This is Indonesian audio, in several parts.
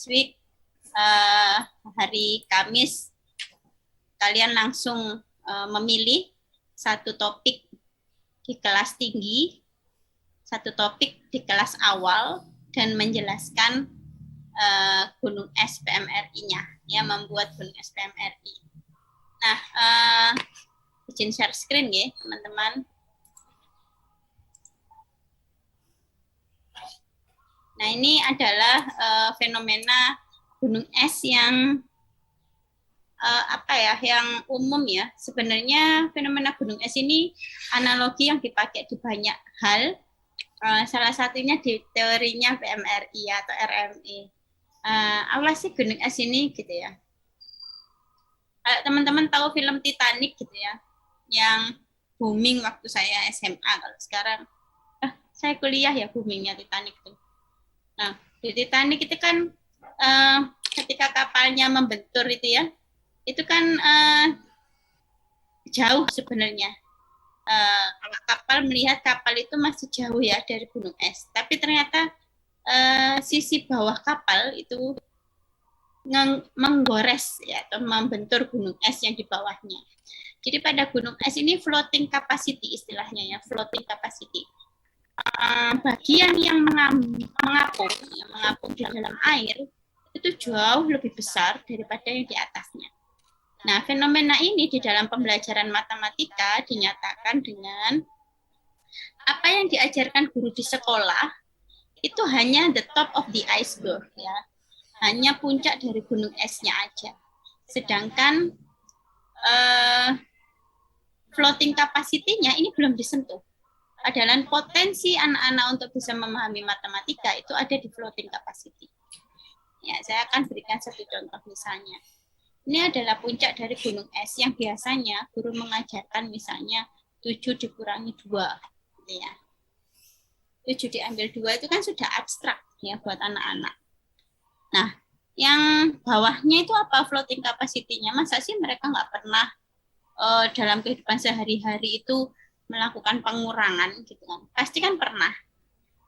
next week hari Kamis kalian langsung memilih satu topik di kelas tinggi, satu topik di kelas awal, dan menjelaskan gunung es PMRI-nya, ya, membuat gunung es PMRI. Nah, izin share screen ya, teman-teman. Nah, ini adalah fenomena gunung es yang yang umum ya. Sebenarnya fenomena gunung es ini analogi yang dipakai di banyak hal. Salah satunya di teorinya PMRI atau RMI. Apa sih gunung es ini gitu ya? Kalau teman-teman tahu film Titanic gitu ya, yang booming waktu saya SMA. Kalau sekarang saya kuliah ya boomingnya Titanic tuh. Nah, di Titanic itu kan ketika kapalnya membentur itu ya, itu kan jauh sebenarnya. Kalau kapal melihat kapal itu masih jauh ya dari gunung es, tapi ternyata sisi bawah kapal itu menggores ya atau membentur gunung es yang di bawahnya. Jadi pada gunung es ini floating capacity istilahnya ya, floating capacity. Bagian yang mengapung di dalam air itu jauh lebih besar daripada yang di atasnya. Nah, fenomena ini di dalam pembelajaran matematika dinyatakan dengan apa yang diajarkan guru di sekolah itu hanya the top of the iceberg ya. Hanya puncak dari gunung esnya aja. Sedangkan floating capacity-nya ini belum disentuh. Adalah potensi anak-anak untuk bisa memahami matematika itu ada di floating capacity. Ya, saya akan berikan satu contoh misalnya. Ini adalah puncak dari gunung es yang biasanya guru mengajarkan misalnya 7 dikurangi 2. Gitu ya. 7 diambil 2 itu kan sudah abstrak ya buat anak-anak. Nah, yang bawahnya itu apa floating capacity-nya? Masa sih mereka nggak pernah dalam kehidupan sehari-hari itu melakukan pengurangan gitu kan? Pasti kan pernah.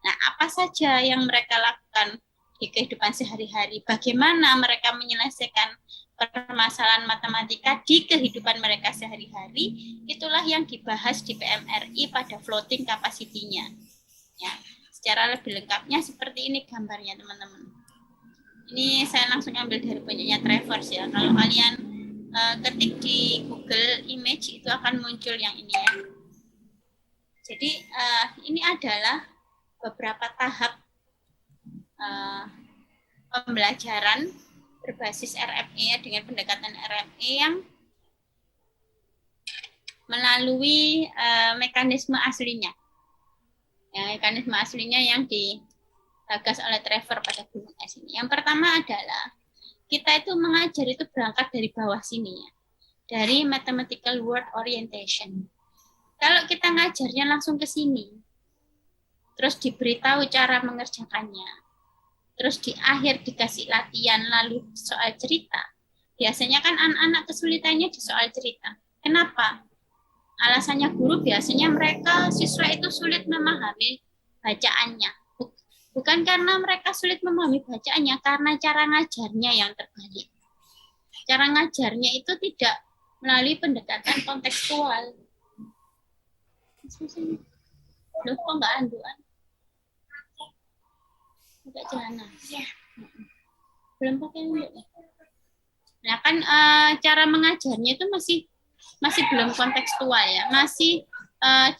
Nah, apa saja yang mereka lakukan di kehidupan sehari-hari? Bagaimana mereka menyelesaikan permasalahan matematika di kehidupan mereka sehari-hari? Itulah yang dibahas di PMRI pada floating capacity-nya. Ya, secara lebih lengkapnya seperti ini gambarnya teman-teman. Ini saya langsung ambil dari punyanya Travers ya. Kalau kalian ketik di Google Image itu akan muncul yang ini ya. Jadi ini adalah beberapa tahap pembelajaran berbasis RME ya, dengan pendekatan RME yang melalui mekanisme aslinya. Ya, mekanisme aslinya yang digagas oleh Travers pada gunung es ini. Yang pertama adalah kita itu mengajar itu berangkat dari bawah sini ya, dari mathematical word orientation. Kalau kita ngajarnya langsung ke sini, terus diberitahu cara mengerjakannya, terus di akhir dikasih latihan lalu soal cerita, biasanya kan anak-anak kesulitannya di soal cerita. Kenapa? Alasannya guru biasanya mereka siswa itu sulit memahami bacaannya. Bukan karena mereka sulit memahami bacaannya, karena cara ngajarnya yang terbalik. Cara ngajarnya itu tidak melalui pendekatan kontekstual. Loh, kok nggak anduan? Nggak celana. Belum pakai anduk. Nah kan cara mengajarnya itu masih belum kontekstual ya, masih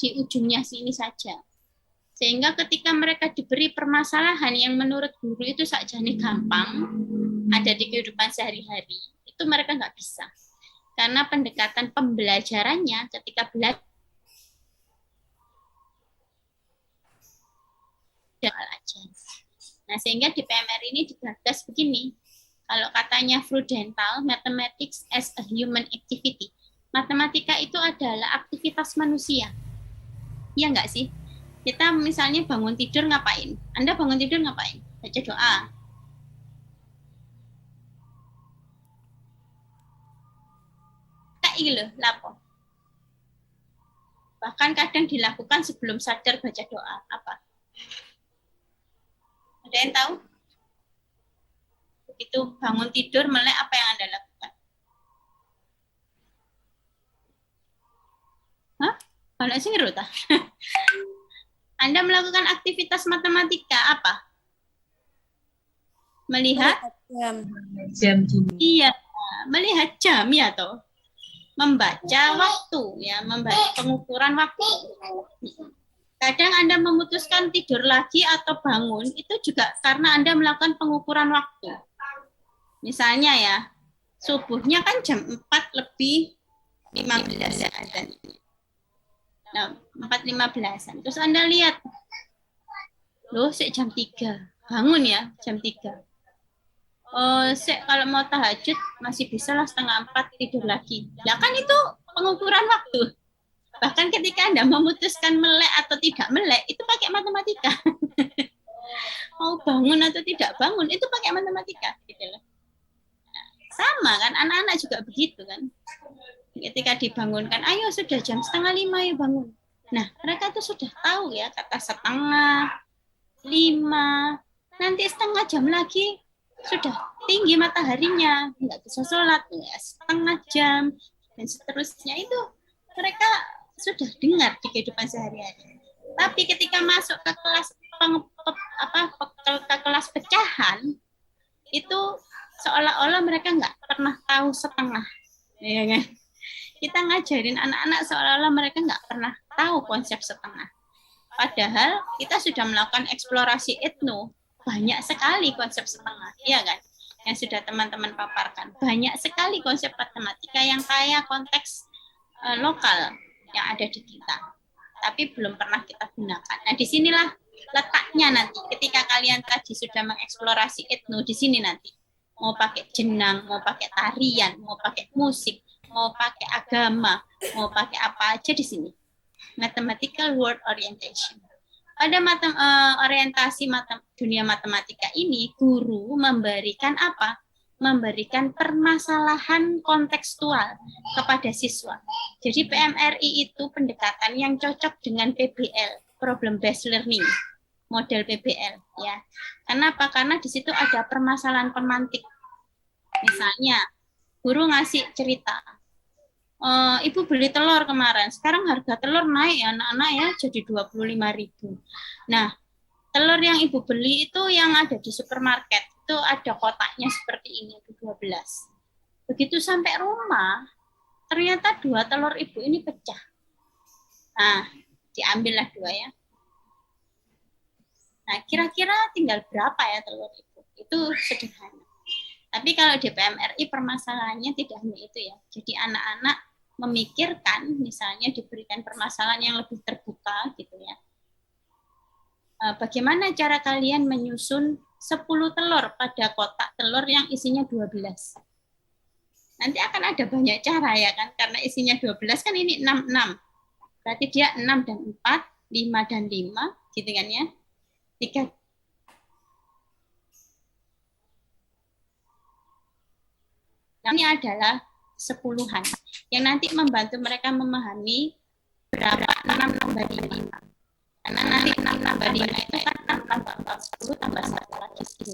di ujungnya sini saja. Sehingga ketika mereka diberi permasalahan yang menurut guru itu sakjane gampang, ada di kehidupan sehari-hari, itu mereka nggak bisa. Karena pendekatan pembelajarannya ketika belajar aja. Nah, sehingga di PMR ini digagas begini. Kalau katanya Frudental, mathematics as a human activity. Matematika itu adalah aktivitas manusia. Iya nggak sih? Kita misalnya bangun tidur ngapain? Anda bangun tidur ngapain? Baca doa. Kayak gitu loh, lapo. Bahkan kadang dilakukan sebelum sadar baca doa. Apa? Ada yang tahu? Begitu bangun tidur, melek, apa yang Anda lakukan? Hah? Kalau sih ngerut ah. Anda melakukan aktivitas matematika apa? Melihat jam. Iya, melihat jam ya toh. Membaca waktu ya, membaca pengukuran waktu. Kadang Anda memutuskan tidur lagi atau bangun itu juga karena Anda melakukan pengukuran waktu. Misalnya ya, subuhnya kan jam 4 lebih 15 ya. Nah, 4.15. Terus Anda lihat, loh, jam 3. Bangun ya, jam 3. Kalau mau tahajud masih bisa lah 3:30 tidur lagi. Nah kan itu pengukuran waktu. Bahkan ketika Anda memutuskan melek atau tidak melek, itu pakai matematika. Mau bangun atau tidak bangun, itu pakai matematika. Gitu loh. Nah, sama kan, anak-anak juga begitu kan. Ketika dibangunkan, ayo sudah jam 4:30 ya bangun. Nah, mereka tuh sudah tahu ya, kata 4:30, nanti setengah jam lagi, sudah tinggi mataharinya, nggak bisa sholat, ya, setengah jam, dan seterusnya. Itu mereka sudah dengar di kehidupan sehari-hari. Tapi ketika masuk ke kelas ke kelas pecahan, itu seolah-olah mereka nggak pernah tahu setengah. Ya kan? Kita ngajarin anak-anak seolah-olah mereka nggak pernah tahu konsep setengah. Padahal kita sudah melakukan eksplorasi etno, banyak sekali konsep setengah, ya kan? Yang sudah teman-teman paparkan. Banyak sekali konsep matematika yang kaya konteks lokal yang ada di kita. Tapi belum pernah kita gunakan. Nah, disinilah letaknya nanti. Ketika kalian tadi sudah mengeksplorasi etno, di sini nanti. Mau pakai jenang, mau pakai tarian, mau pakai musik, mau pakai agama, mau pakai apa aja di sini. Mathematical World Orientation. Pada orientasi dunia matematika ini, guru memberikan apa? Memberikan permasalahan kontekstual kepada siswa. Jadi PMRI itu pendekatan yang cocok dengan PBL, Problem Based Learning, model PBL ya. Kenapa? Karena di situ ada permasalahan pemantik. Misalnya, guru ngasih cerita, Ibu beli telur kemarin, sekarang harga telur naik ya anak-anak ya, jadi 25.000. Nah, telur yang ibu beli itu yang ada di supermarket, itu ada kotaknya seperti ini, 12. Begitu sampai rumah, ternyata 2 telur ibu ini pecah. Nah, diambillah 2 ya. Nah, kira-kira tinggal berapa ya telur ibu? Itu sederhana. Tapi kalau di PMRI permasalahannya tidak hanya itu ya. Jadi anak-anak memikirkan, misalnya diberikan permasalahan yang lebih terbuka gitu ya. Bagaimana cara kalian menyusun 10 telur pada kotak telur yang isinya 12? Nanti akan ada banyak cara ya kan, karena isinya 12 kan ini 6. Berarti dia 6 dan 4, 5 dan 5, gitu kan ya. 3. Nah, ini adalah sepuluhan yang nanti membantu mereka memahami berapa 6 tambah 5. Karena nanti 6 tambah 5 itu kan 6 tambah 4, 10 tambah 1 lagi gitu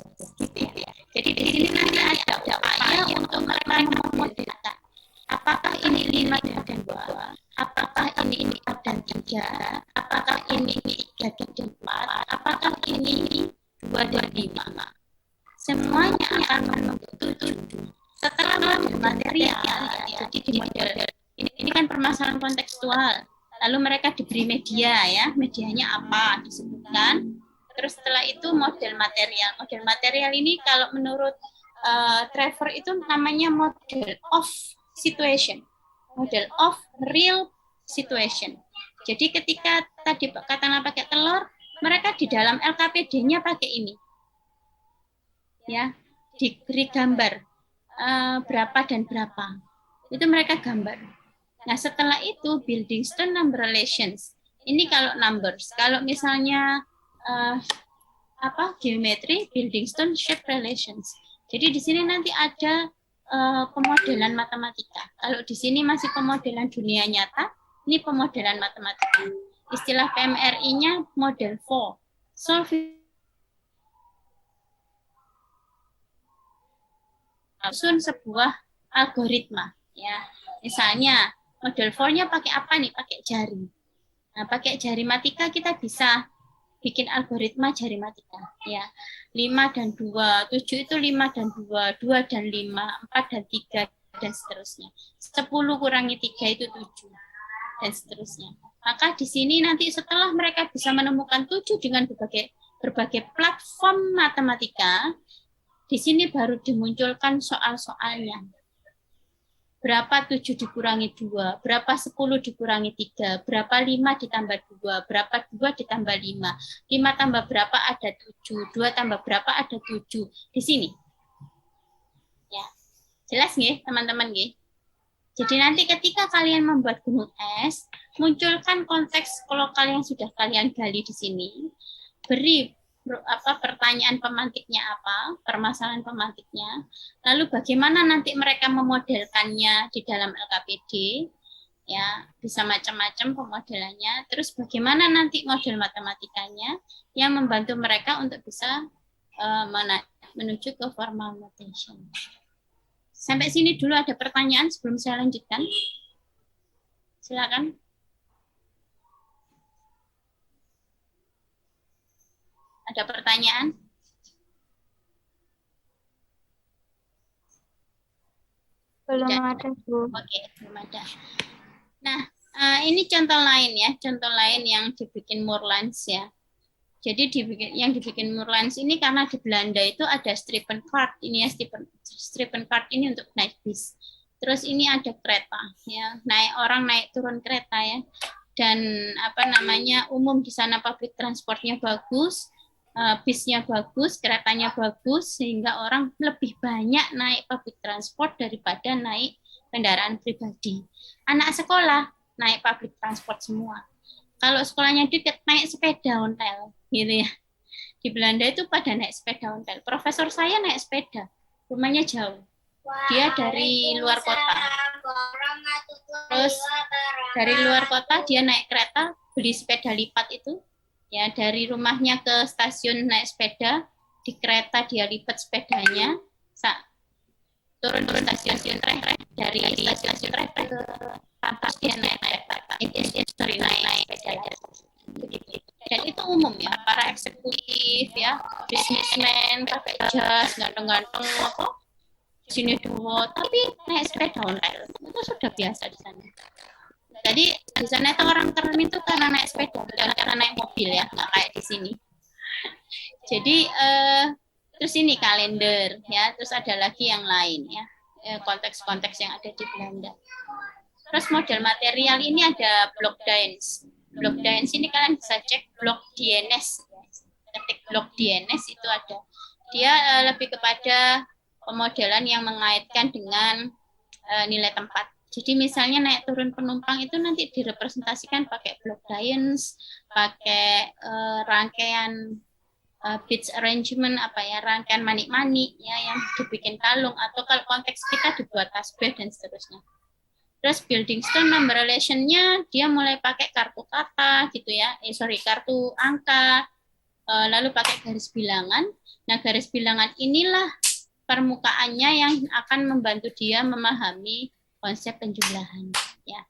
ya. Jadi di sini nanti ada upaya untuk mereka memodalkan apakah ini 5 dan 2, apakah ini 4 dan 3, apakah ini 3 dan 4, apakah ini 2 dan 5. Semuanya akan membentuk 7. Setelah model material, ya, jadi di model ini kan permasalahan kontekstual. Lalu mereka diberi media ya, medianya apa disebutkan. Terus setelah itu model material. Model material ini kalau menurut Trevor itu namanya model of situation, model of real situation. Jadi ketika tadi katakanlah pakai telur, mereka di dalam LKPD-nya pakai ini, ya, diberi gambar. Berapa dan berapa itu mereka gambar. Nah setelah itu building stone number relations, ini kalau numbers. Kalau misalnya geometri, building stone shape relations. Jadi di sini nanti ada pemodelan matematika. Kalau di sini masih pemodelan dunia nyata, ini pemodelan matematika. Istilah PMRI-nya model 4, solve susun sebuah algoritma ya. Misalnya model 4-nya pakai apa nih? Pakai jari. Nah, pakai jari matika kita bisa bikin algoritma jari matika ya. 5 dan 2, 7 itu 5 dan 2, 2 dan 5, 4 dan 3 dan seterusnya. 10 kurangi 3 itu 7 dan seterusnya. Maka di sini nanti setelah mereka bisa menemukan 7 dengan berbagai platform matematika, di sini baru dimunculkan soal-soalnya. Berapa 7 dikurangi 2, berapa 10 dikurangi 3, berapa 5 ditambah 2, berapa 2 ditambah 5, 5 tambah berapa ada 7, 2 tambah berapa ada 7. Di sini. Ya. Jelas nggih, teman-teman nggih? Jadi nanti ketika kalian membuat gunung es, munculkan konteks lokal yang sudah kalian gali di sini, beri pertanyaan pemantiknya apa, permasalahan pemantiknya, lalu bagaimana nanti mereka memodelkannya di dalam LKPD, ya bisa macam-macam pemodelannya, terus bagaimana nanti model matematikanya yang membantu mereka untuk bisa menuju ke formal notation. Sampai sini dulu ada pertanyaan sebelum saya lanjutkan. Silakan. Ada pertanyaan? Belum ada, Bu. Oke, belum ada. Nah, ini contoh lain ya, contoh lain yang dibikin Moorlands ya. Jadi yang dibikin Moorlands ini karena di Belanda itu ada Strippenkart ini ya, Strippenkart ini untuk naik bis. Terus ini ada kereta ya, naik turun kereta ya. Dan umum di sana public transportnya bagus, bisnya bagus, keretanya bagus, sehingga orang lebih banyak naik public transport daripada naik kendaraan pribadi. Anak sekolah naik public transport semua. Kalau sekolahnya dekat naik sepeda ontel gitu ya. Di Belanda itu pada naik sepeda ontel. Profesor saya naik sepeda, rumahnya jauh. Dia dari luar kota. Terus dari luar kota dia naik kereta, beli sepeda lipat itu. Ya, dari rumahnya ke stasiun naik sepeda, di kereta dia lipat sepedanya, turun stasiun tren, dari stasiun tren ke kampus dia naik sepeda. Dan itu umum ya, para eksekutif ya, bisnismen pakai jas, ganteng-ganteng sini dua, tapi naik sepeda ontel itu sudah biasa di sana. Jadi di sana itu orang keren itu karena naik sepeda, bukan karena naik mobil ya, nggak kayak di sini. Jadi terus ini kalender ya, terus ada lagi yang lain ya, konteks-konteks yang ada di Belanda. Terus model material ini ada block dance. Block dance ini kalian bisa cek blok DNS. Ketik blok DNS itu ada. Dia lebih kepada pemodelan yang mengaitkan dengan nilai tempat. Jadi misalnya naik turun penumpang itu nanti direpresentasikan pakai block dance, pakai rangkaian beach arrangement rangkaian manik-manik ya yang dibikin kalung, atau kalau konteks kita dibuat tasbih dan seterusnya. Terus building stone number relation-nya dia mulai pakai kartu kata gitu ya, kartu angka, lalu pakai garis bilangan. Nah, garis bilangan inilah permukaannya yang akan membantu dia memahami konsep penjumlahan ya.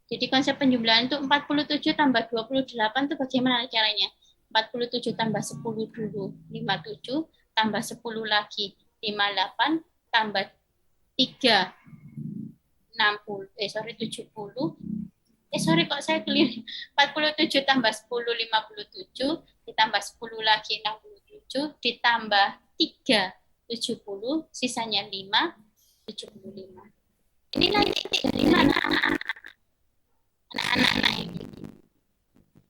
Jadi konsep penjumlahan itu 47 tambah 28 itu bagaimana caranya? 47 tambah 10 dulu 57, tambah 10 lagi 58, tambah 3 70. Kok saya keliru. 47 tambah 10 57, ditambah 10 lagi 67, ditambah 3 70, sisanya 5 75. Ini nanti dari mana anak-anak ini?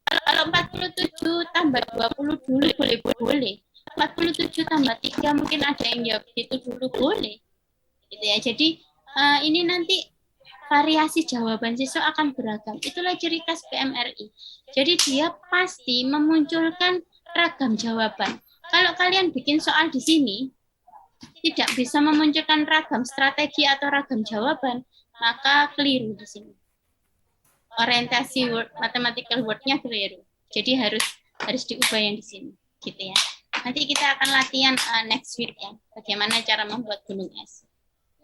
Kalau 47 tambah 20 dulu boleh. 47 tambah 3 mungkin ada yang jawab itu dulu boleh. Gitu ya. Jadi ini nanti variasi jawaban siswa akan beragam. Itulah ciri khas PMRI. Jadi dia pasti memunculkan ragam jawaban. Kalau kalian bikin soal di sini tidak bisa memunculkan ragam strategi atau ragam jawaban, maka keliru di sini. Orientasi mathematical word-nya keliru. Jadi harus diubah yang di sini, gitu ya. Nanti kita akan latihan next week ya, bagaimana cara membuat gunung es.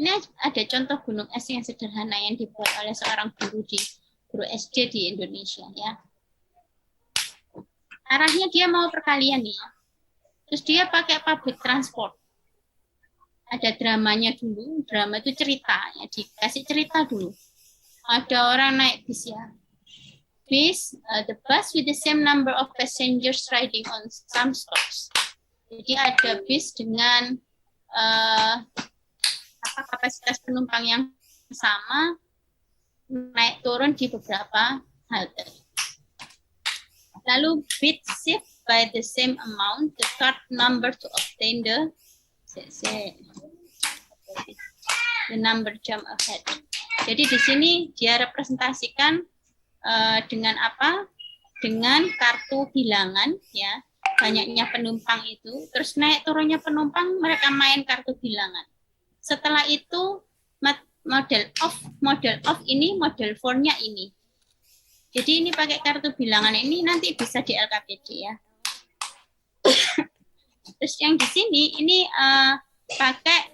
Ini ada contoh gunung es yang sederhana yang dibuat oleh seorang guru SD di Indonesia ya. Arahnya dia mau perkalian nih. Terus dia pakai public transport. Ada dramanya dulu, drama itu cerita ya, dikasih cerita dulu. Ada orang naik bis ya. Bis, the bus with the same number of passengers riding on some stops. Jadi ada bis dengan kapasitas penumpang yang sama, naik turun di beberapa halte. Lalu bid shift by the same amount the card number to obtain the number jump ahead. Jadi di sini dia representasikan dengan apa? Dengan kartu bilangan ya. Banyaknya penumpang itu, terus naik turunnya penumpang mereka main kartu bilangan. Setelah itu model off ini, model 4-nya ini. Jadi ini pakai kartu bilangan ini nanti bisa di LKPD ya. Terus yang di sini ini pakai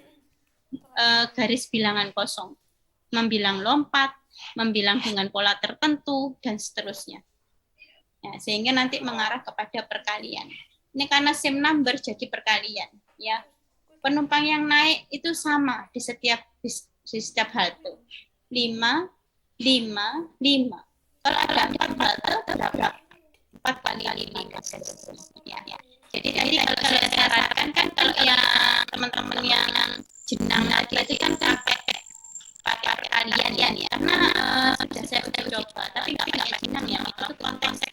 garis bilangan kosong. Membilang lompat, membilang dengan pola tertentu, dan seterusnya. Ya, sehingga nanti mengarah kepada perkalian. Ini karena same number jadi perkalian. Ya. Penumpang yang naik itu sama di setiap halte. 5, 5, 5. Kalau ada 4 halte, berapa? 4 kali 5. Ya. Jadi tadi kalau saya sarankan kan kalau yang teman-teman yang jenang tadi itu kan pakai kalian ya. Karena sudah saya coba, tapi nggak pakai jenang ya. Itu konteks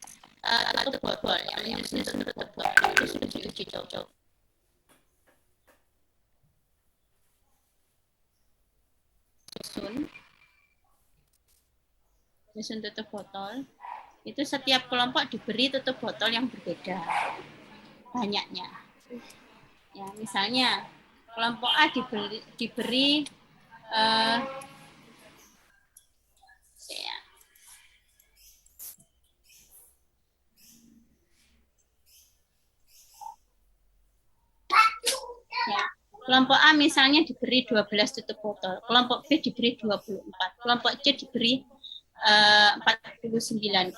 tutup botol yang menyusun tutup botol itu sudah diuji coba. Susun tutup botol itu setiap kelompok diberi tutup botol yang berbeda banyaknya. Ya, misalnya kelompok A diberi ya, kelompok A misalnya diberi 12 tutup botol, kelompok B diberi 24, kelompok C diberi 49,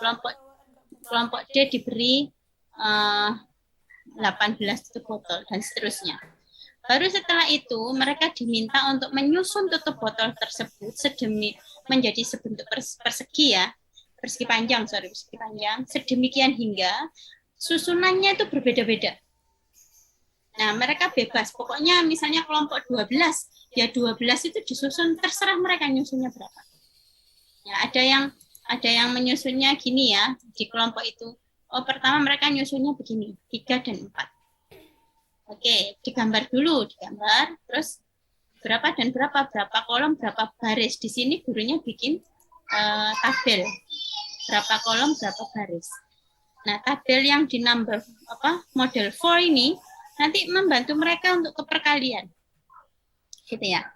kelompok D diberi 18 tutup botol, dan seterusnya. Baru setelah itu mereka diminta untuk menyusun tutup botol tersebut menjadi sebentuk persegi ya, persegi panjang, sedemikian hingga susunannya itu berbeda-beda. Nah, mereka bebas. Pokoknya misalnya kelompok 12, ya 12 itu disusun terserah mereka nyusunnya berapa. Ya, ada yang menyusunnya gini ya di kelompok itu. Oh, pertama mereka nyusunnya begini, 3 dan 4. Oke, digambar dulu, terus berapa dan berapa kolom, berapa baris. Di sini gurunya bikin tabel. Berapa kolom, berapa baris. Nah, tabel yang di model 4 ini nanti membantu mereka untuk keperkalian. Gitu ya.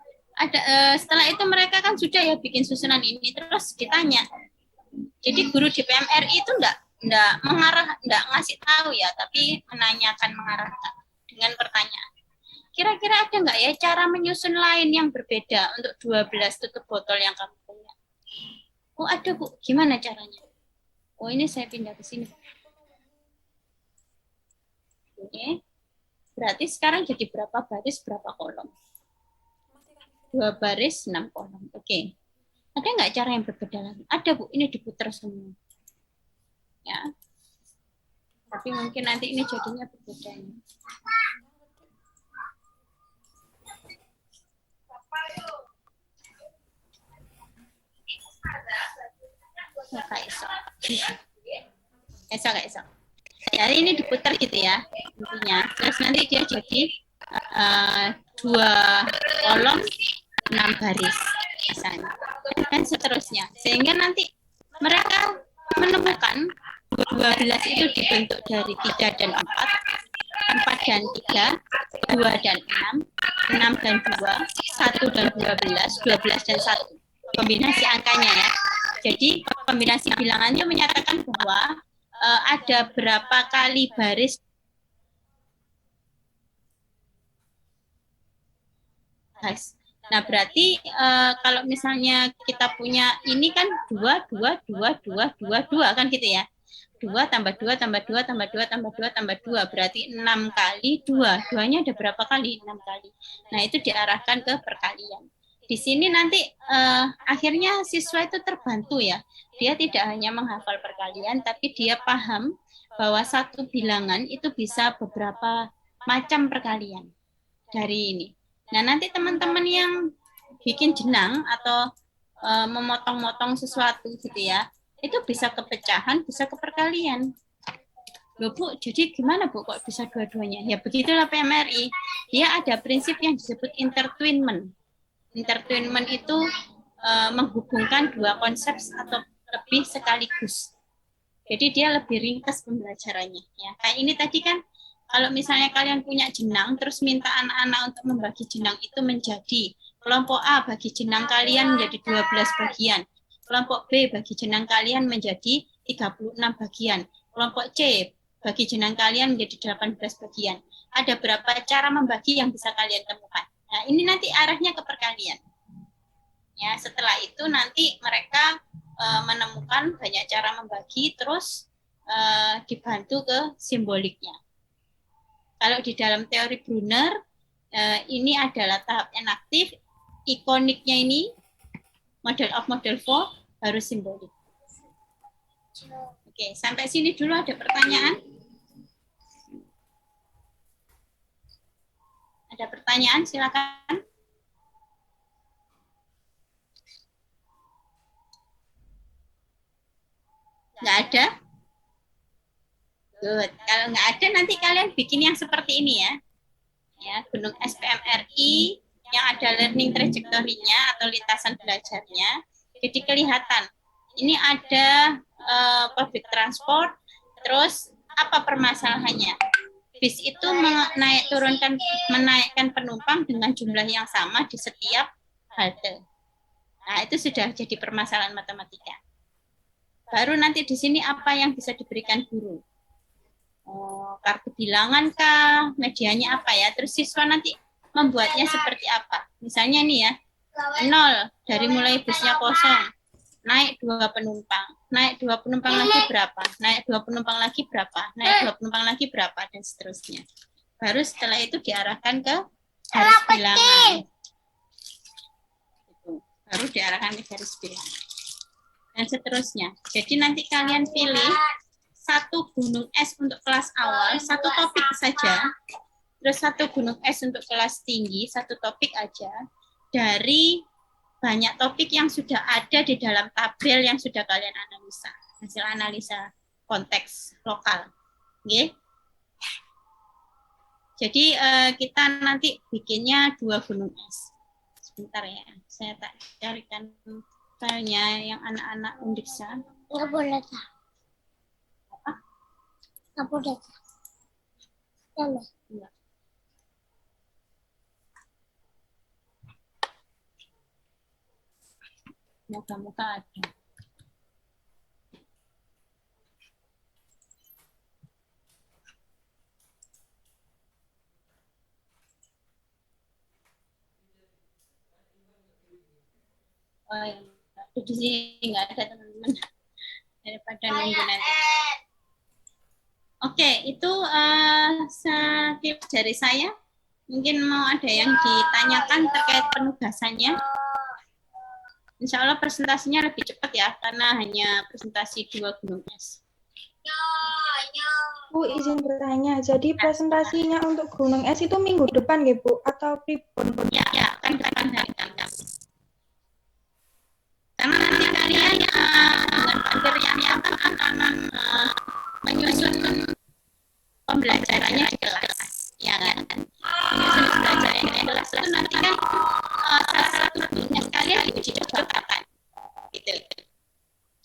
Setelah itu mereka kan sudah ya bikin susunan ini, terus ditanya. Jadi guru di PMRI itu enggak ngasih tahu ya, tapi mengarahkan dengan pertanyaan. Kira-kira ada enggak ya cara menyusun lain yang berbeda untuk 12 tutup botol yang kamu punya? Oh, ada, Bu. Gimana caranya? Oh, ini saya pindah ke sini. Oke. Berarti sekarang jadi berapa baris, berapa kolom? 2 baris, 6 kolom. Oke. Ada nggak cara yang berbeda lagi? Ada, Bu. Ini diputar semua. Ya. Tapi mungkin nanti ini jadinya berbeda. Esok. Jadi ini diputar gitu ya intinya. Terus nanti dia jadi 2 kolom 6 baris misalnya, dan seterusnya, sehingga nanti mereka menemukan 12 itu dibentuk dari 3 dan 4, 4 dan 3, 2 dan 6, 6 dan 2, 1 dan 12, 12 dan 1. Kombinasi angkanya ya. Jadi kombinasi bilangannya menyatakan bahwa ada berapa kali baris Nah, berarti kalau misalnya kita punya ini kan 2 kan gitu ya. 2 tambah 2 tambah 2 tambah 2 tambah 2 tambah 2 berarti 6 kali 2. 2-nya ada berapa kali? 6 kali. Nah, itu diarahkan ke perkalian. Di sini nanti akhirnya siswa itu terbantu ya. Dia tidak hanya menghafal perkalian, tapi dia paham bahwa satu bilangan itu bisa beberapa macam perkalian dari ini. Nah, nanti teman-teman yang bikin jenang atau memotong-motong sesuatu gitu ya, itu bisa ke pecahan, bisa ke perkalian. Loh Bu, jadi gimana Bu kok bisa dua-duanya? Ya begitulah PMRI. Dia ada prinsip yang disebut intertwinement. Intertwinement itu menghubungkan dua konsep atau lebih sekaligus. Jadi dia lebih ringkas pembelajarannya. Ya, kayak ini tadi kan, kalau misalnya kalian punya jenang, terus minta anak-anak untuk membagi jenang itu menjadi kelompok A bagi jenang kalian menjadi 12 bagian. Kelompok B bagi jenang kalian menjadi 36 bagian. Kelompok C bagi jenang kalian menjadi 18 bagian. Ada berapa cara membagi yang bisa kalian temukan. Nah, ini nanti arahnya ke perkalian. Ya, setelah itu nanti mereka menemukan banyak cara membagi, terus dibantu ke simboliknya. Kalau di dalam teori Brunner, ini adalah tahap enaktif, ikoniknya ini, model of model 4, harus simbolik. Oke, sampai sini dulu ada pertanyaan? Ada pertanyaan, silakan. Nggak ada? Good. Kalau nggak ada, nanti kalian bikin yang seperti ini ya. Ya, gunung SPMRI yang ada learning trajectory-nya atau lintasan belajarnya. Jadi kelihatan. Ini ada public transport, terus apa permasalahannya? Bis itu menaikkan penumpang dengan jumlah yang sama di setiap halte. Nah, itu sudah jadi permasalahan matematika. Baru nanti di sini apa yang bisa diberikan guru. Kartu bilangan kah, medianya apa ya, terus siswa nanti membuatnya seperti apa. Misalnya nih ya, 0 dari mulai busnya kosong, naik 2 penumpang, naik 2 penumpang lagi berapa, naik 2 penumpang lagi berapa, naik 2 penumpang lagi berapa, dan seterusnya. Baru setelah itu diarahkan ke garis bilangan. Baru diarahkan ke garis bilangan. Dan seterusnya. Jadi nanti kalian pilih satu gunung es untuk kelas awal, satu topik saja, terus satu gunung es untuk kelas tinggi, satu topik aja, dari banyak topik yang sudah ada di dalam tabel yang sudah kalian analisa, hasil analisa konteks lokal. Oke? Jadi kita nanti bikinnya 2 gunung es. Sebentar ya, saya tak carikan filenya yang anak-anak undiksa. Nggak boleh tak? Apa? Nggak boleh tak? Jangan. Enggak. Moga-moga ada. Oh, ya. Di sini nggak ada teman-teman, daripada nunggu nanti. Oke, itu tips dari saya. Mungkin mau ada yang ditanyakan terkait penugasannya. Insya Allah presentasinya lebih cepat ya, karena hanya presentasi 2 gunung es. Bu, izin bertanya, jadi presentasinya untuk gunung es itu minggu depan ya Bu? Atau pripun? Ya, kan depan hari Kamis. Karena nanti kalian dengan pikir yang akan menyusun pembelajarannya di kelas, ya kan? Menyusun pembelajarannya di kelas itu nanti kan salah satu tugas kalian diuji coba kapan, gitu.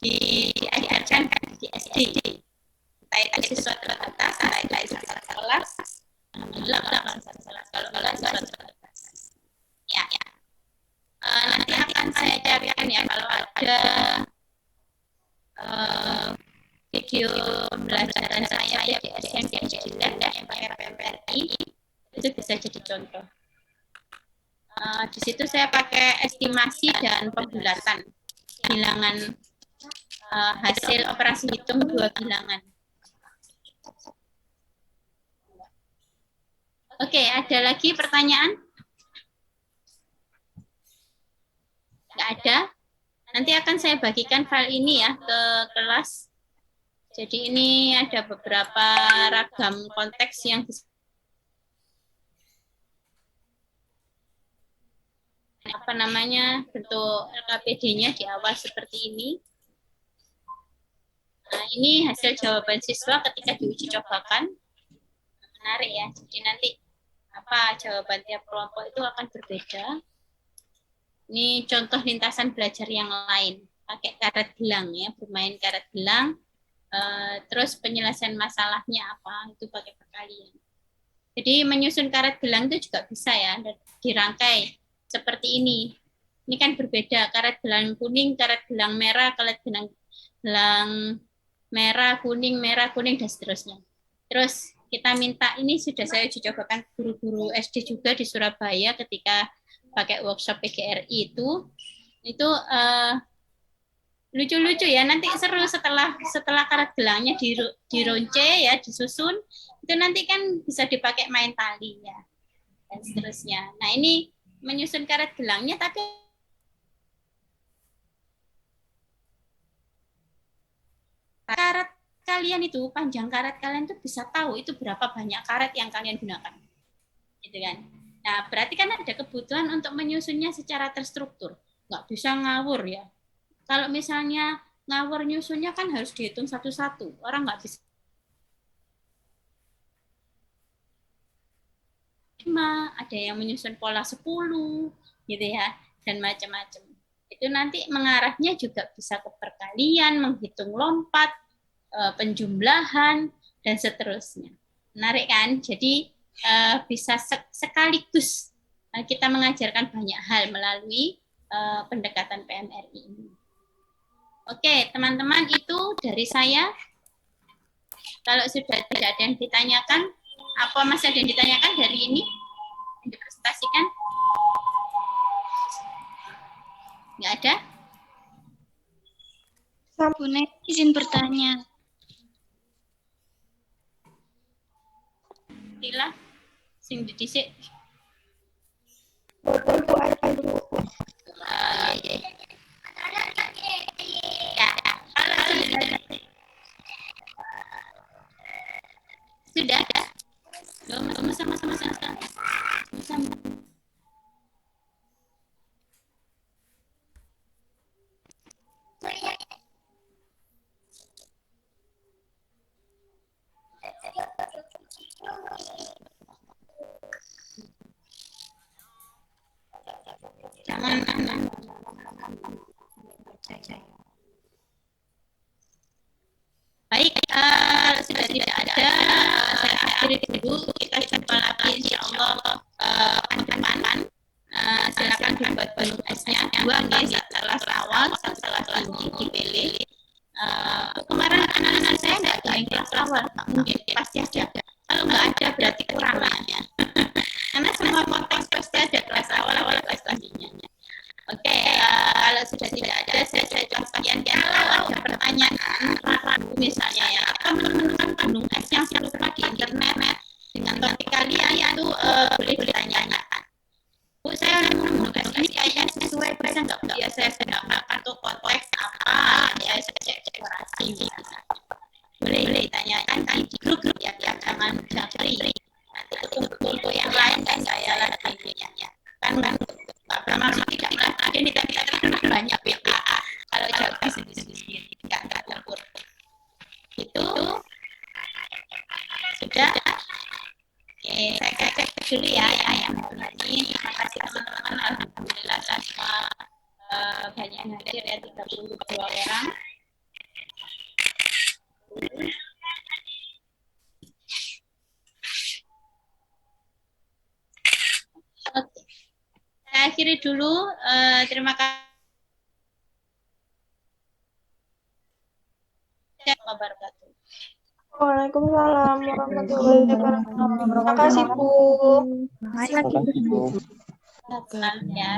Diajarkan kan di SD, entah itu siswa terbatas, entah itu siswa kelas, alhamdulillah kalau kelas terbatas. Ya. Nanti akan saya carikan ya kalau ada video pembelajaran saya ya di SMP dan yang pakai PMRI itu bisa jadi contoh. Di situ saya pakai estimasi dan pembulatan bilangan hasil operasi hitung dua bilangan. Oke, ada lagi pertanyaan? Nggak ada? Nanti akan saya bagikan file ini ya ke kelas. Jadi ini ada beberapa ragam konteks yang bentuk LKPD-nya di awal seperti ini. Nah, ini hasil jawaban siswa ketika diuji cobakan. Menarik ya. Jadi nanti jawaban tiap kelompok itu akan berbeda. Ini contoh lintasan belajar yang lain. Pakai karet gelang ya, bermain karet gelang. Terus penyelesaian masalahnya apa, itu pakai perkalian. Jadi menyusun karet gelang itu juga bisa ya, dirangkai seperti ini. Ini kan berbeda, karet gelang kuning, karet gelang merah, karet gelang merah, kuning, dan seterusnya. Terus kita minta, ini sudah saya uji cobakan guru-guru SD juga di Surabaya ketika pakai workshop PGRI itu lucu-lucu ya, nanti seru setelah karet gelangnya dironce ya, disusun, itu nanti kan bisa dipakai main tali ya, dan seterusnya. Nah ini menyusun karet gelangnya, tapi karet kalian itu, panjang karet kalian itu bisa tahu itu berapa banyak karet yang kalian gunakan, gitu kan. Nah berarti kan ada kebutuhan untuk menyusunnya secara terstruktur, nggak bisa ngawur ya. Kalau misalnya ngawur nyusunnya kan harus dihitung satu-satu, orang nggak bisa. Ada yang menyusun pola 10, gitu ya, dan macam-macam. Itu nanti mengarahnya juga bisa ke perkalian, menghitung lompat, penjumlahan, dan seterusnya. Menarik kan? Jadi bisa sekaligus kita mengajarkan banyak hal melalui pendekatan PMRI ini. Oke, teman-teman, itu dari saya. Kalau sudah tidak ada yang ditanyakan, apa masih ada yang ditanyakan dari ini? Yang dipresentasikan? Nggak ada? Bu Nek, izin bertanya. Tila, sing didisik. Ya, kalau sudah. Sama-sama. Baik, sudah tidak ada, saya akhiri dulu. Kita jumpa lagi insya Allah pekan depan. Silakan dibuat gunung esnya 2 nih, setelah awal, setelah ini dipilih. Kemarin anak-anak saya nggak ada yang kelas awal, mungkin pasti ada. Kalau nggak ada berarti kurangnya. Karena semua konteks pasti ada kelas awal, kelas selanjutnya. Oke, kalau sudah tidak ada, saya coba sekian. Kalau ada pertanyaan, ragu misalnya ya, apa menemukan gunung es yang serupa di internet dengan topik kalian itu boleh ditanyakan. Bu, saya nemu gunung es ini kayaknya sesuai, bisa nggak? Ya, saya gunakan tuh konteks apa, ya saya cek orasi. Boleh ditanyakan di grup ya, jangan japri. Nanti untuk yang lain kan saya lagi ya. Kan masih tidak ada nih, tapi banyak WA. Kalau jawab sendiri nggak terukur. Itu sudah. Oke, saya cek dulu ya yang ini. Terima kasih teman-teman. Alhamdulillah semua banyak yang hadir ya, 32 orang. Oke. Saya akhiri dulu. Terima kasih. Wabarakatuh. Waalaikumsalam warahmatullahi wabarakatuh. Terima kasih, Bu. Terima kasih, Bu. Sehat selalu ya.